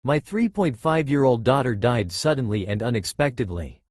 My 3.5-year-old daughter died suddenly and unexpectedly.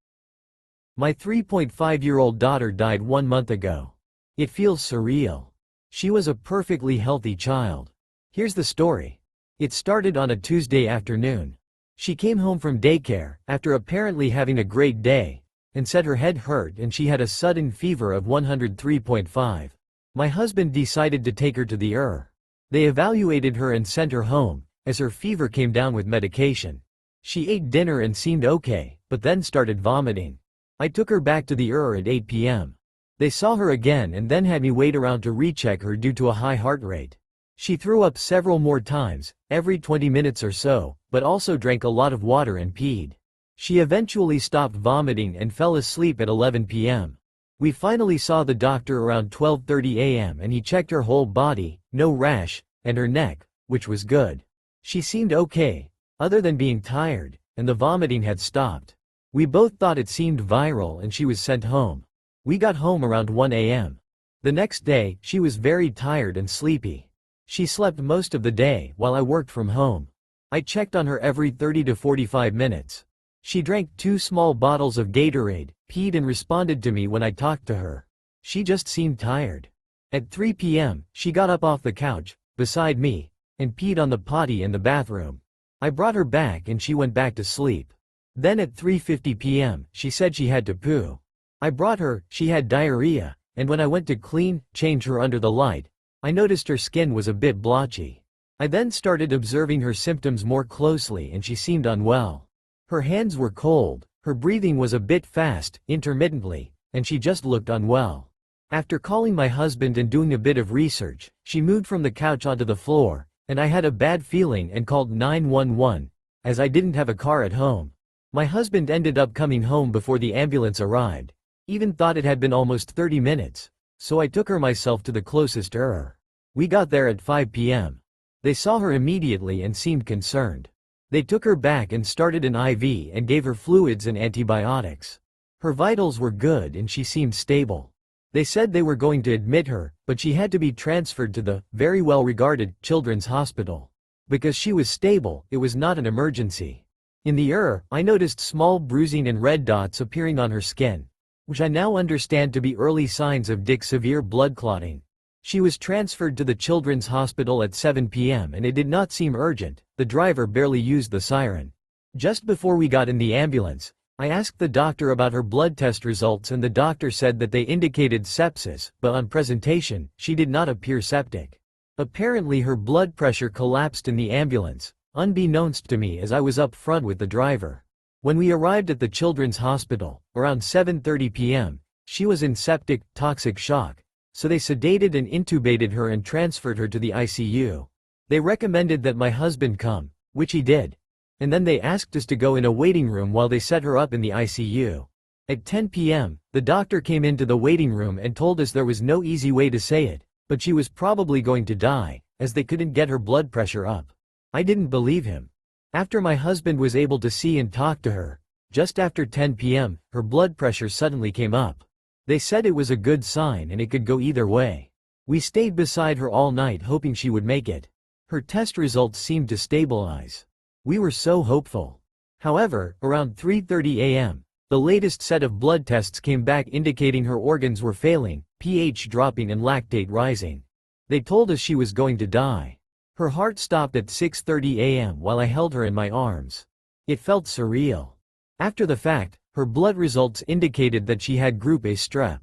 My 3.5-year-old daughter died 1 month ago. It feels surreal. She was a perfectly healthy child. Here's the story. It started on a Tuesday afternoon. She came home from daycare, after apparently having a great day, and said her head hurt and she had a sudden fever of 103.5. My husband decided to take her to the ER. They evaluated her and sent her home, as her fever came down with medication. She ate dinner and seemed okay, but then started vomiting. I took her back to the ER at 8 p.m. They saw her again and then had me wait around to recheck her due to a high heart rate. She threw up several more times, every 20 minutes or so, but also drank a lot of water and peed. She eventually stopped vomiting and fell asleep at 11 p.m. We finally saw the doctor around 12:30 a.m. and he checked her whole body, no rash, and her neck, which was good. She seemed okay, other than being tired, and the vomiting had stopped. We both thought it seemed viral and she was sent home. We got home around 1 a.m. The next day, she was very tired and sleepy. She slept most of the day while I worked from home. I checked on her every 30 to 45 minutes. She drank 2 small bottles of Gatorade, peed and responded to me when I talked to her. She just seemed tired. At 3 p.m., she got up off the couch, beside me, and peed on the potty in the bathroom. I brought her back and she went back to sleep. Then at 3:50 p.m., she said she had to poo. I brought her, she had diarrhea, and when I went to change her under the light, I noticed her skin was a bit blotchy. I then started observing her symptoms more closely and she seemed unwell. Her hands were cold, her breathing was a bit fast, intermittently, and she just looked unwell. After calling my husband and doing a bit of research, she moved from the couch onto the floor, and I had a bad feeling and called 911, as I didn't have a car at home. My husband ended up coming home before the ambulance arrived, even thought it had been almost 30 minutes, so I took her myself to the closest ER. We got there at 5 p.m. They saw her immediately and seemed concerned. They took her back and started an IV and gave her fluids and antibiotics. Her vitals were good and she seemed stable. They said they were going to admit her, but she had to be transferred to the very well-regarded children's hospital. Because she was stable, it was not an emergency. In the ER, I noticed small bruising and red dots appearing on her skin, which I now understand to be early signs of severe blood clotting. She was transferred to the children's hospital at 7 p.m. and it did not seem urgent. The driver barely used the siren. Just before we got in the ambulance, I asked the doctor about her blood test results and the doctor said that they indicated sepsis, but on presentation, she did not appear septic. Apparently her blood pressure collapsed in the ambulance, unbeknownst to me as I was up front with the driver. When we arrived at the children's hospital, around 7:30 p.m., she was in septic, toxic shock, so they sedated and intubated her and transferred her to the ICU. They recommended that my husband come, which he did, and then they asked us to go in a waiting room while they set her up in the ICU. At 10 p.m., the doctor came into the waiting room and told us there was no easy way to say it, but she was probably going to die, as they couldn't get her blood pressure up. I didn't believe him. After my husband was able to see and talk to her, just after 10 p.m., her blood pressure suddenly came up. They said it was a good sign and it could go either way. We stayed beside her all night hoping she would make it. Her test results seemed to stabilize. We were so hopeful. However, around 3:30 a.m., the latest set of blood tests came back indicating her organs were failing, pH dropping and lactate rising. They told us she was going to die. Her heart stopped at 6:30 a.m. while I held her in my arms. It felt surreal. After the fact, her blood results indicated that she had group A strep.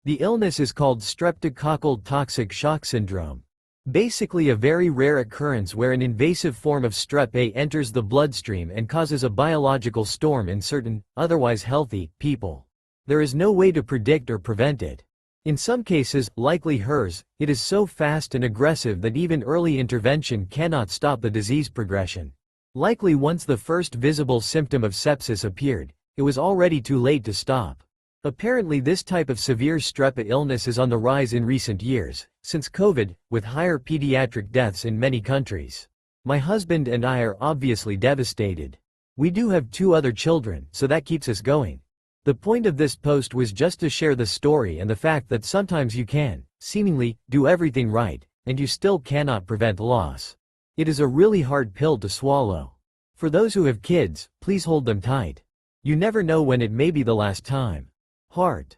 The illness is called streptococcal toxic shock syndrome. Basically a very rare occurrence where an invasive form of strep A enters the bloodstream and causes a biological storm in certain, otherwise healthy, people. There is no way to predict or prevent it. In some cases, likely hers, it is so fast and aggressive that even early intervention cannot stop the disease progression. Likely once the first visible symptom of sepsis appeared, it was already too late to stop. Apparently this type of severe strep A illness is on the rise in recent years, since COVID, with higher pediatric deaths in many countries. My husband and I are obviously devastated. We do have 2 other children, so that keeps us going. The point of this post was just to share the story and the fact that sometimes you can, seemingly, do everything right, and you still cannot prevent loss. It is a really hard pill to swallow. For those who have kids, please hold them tight. You never know when it may be the last time. Heart.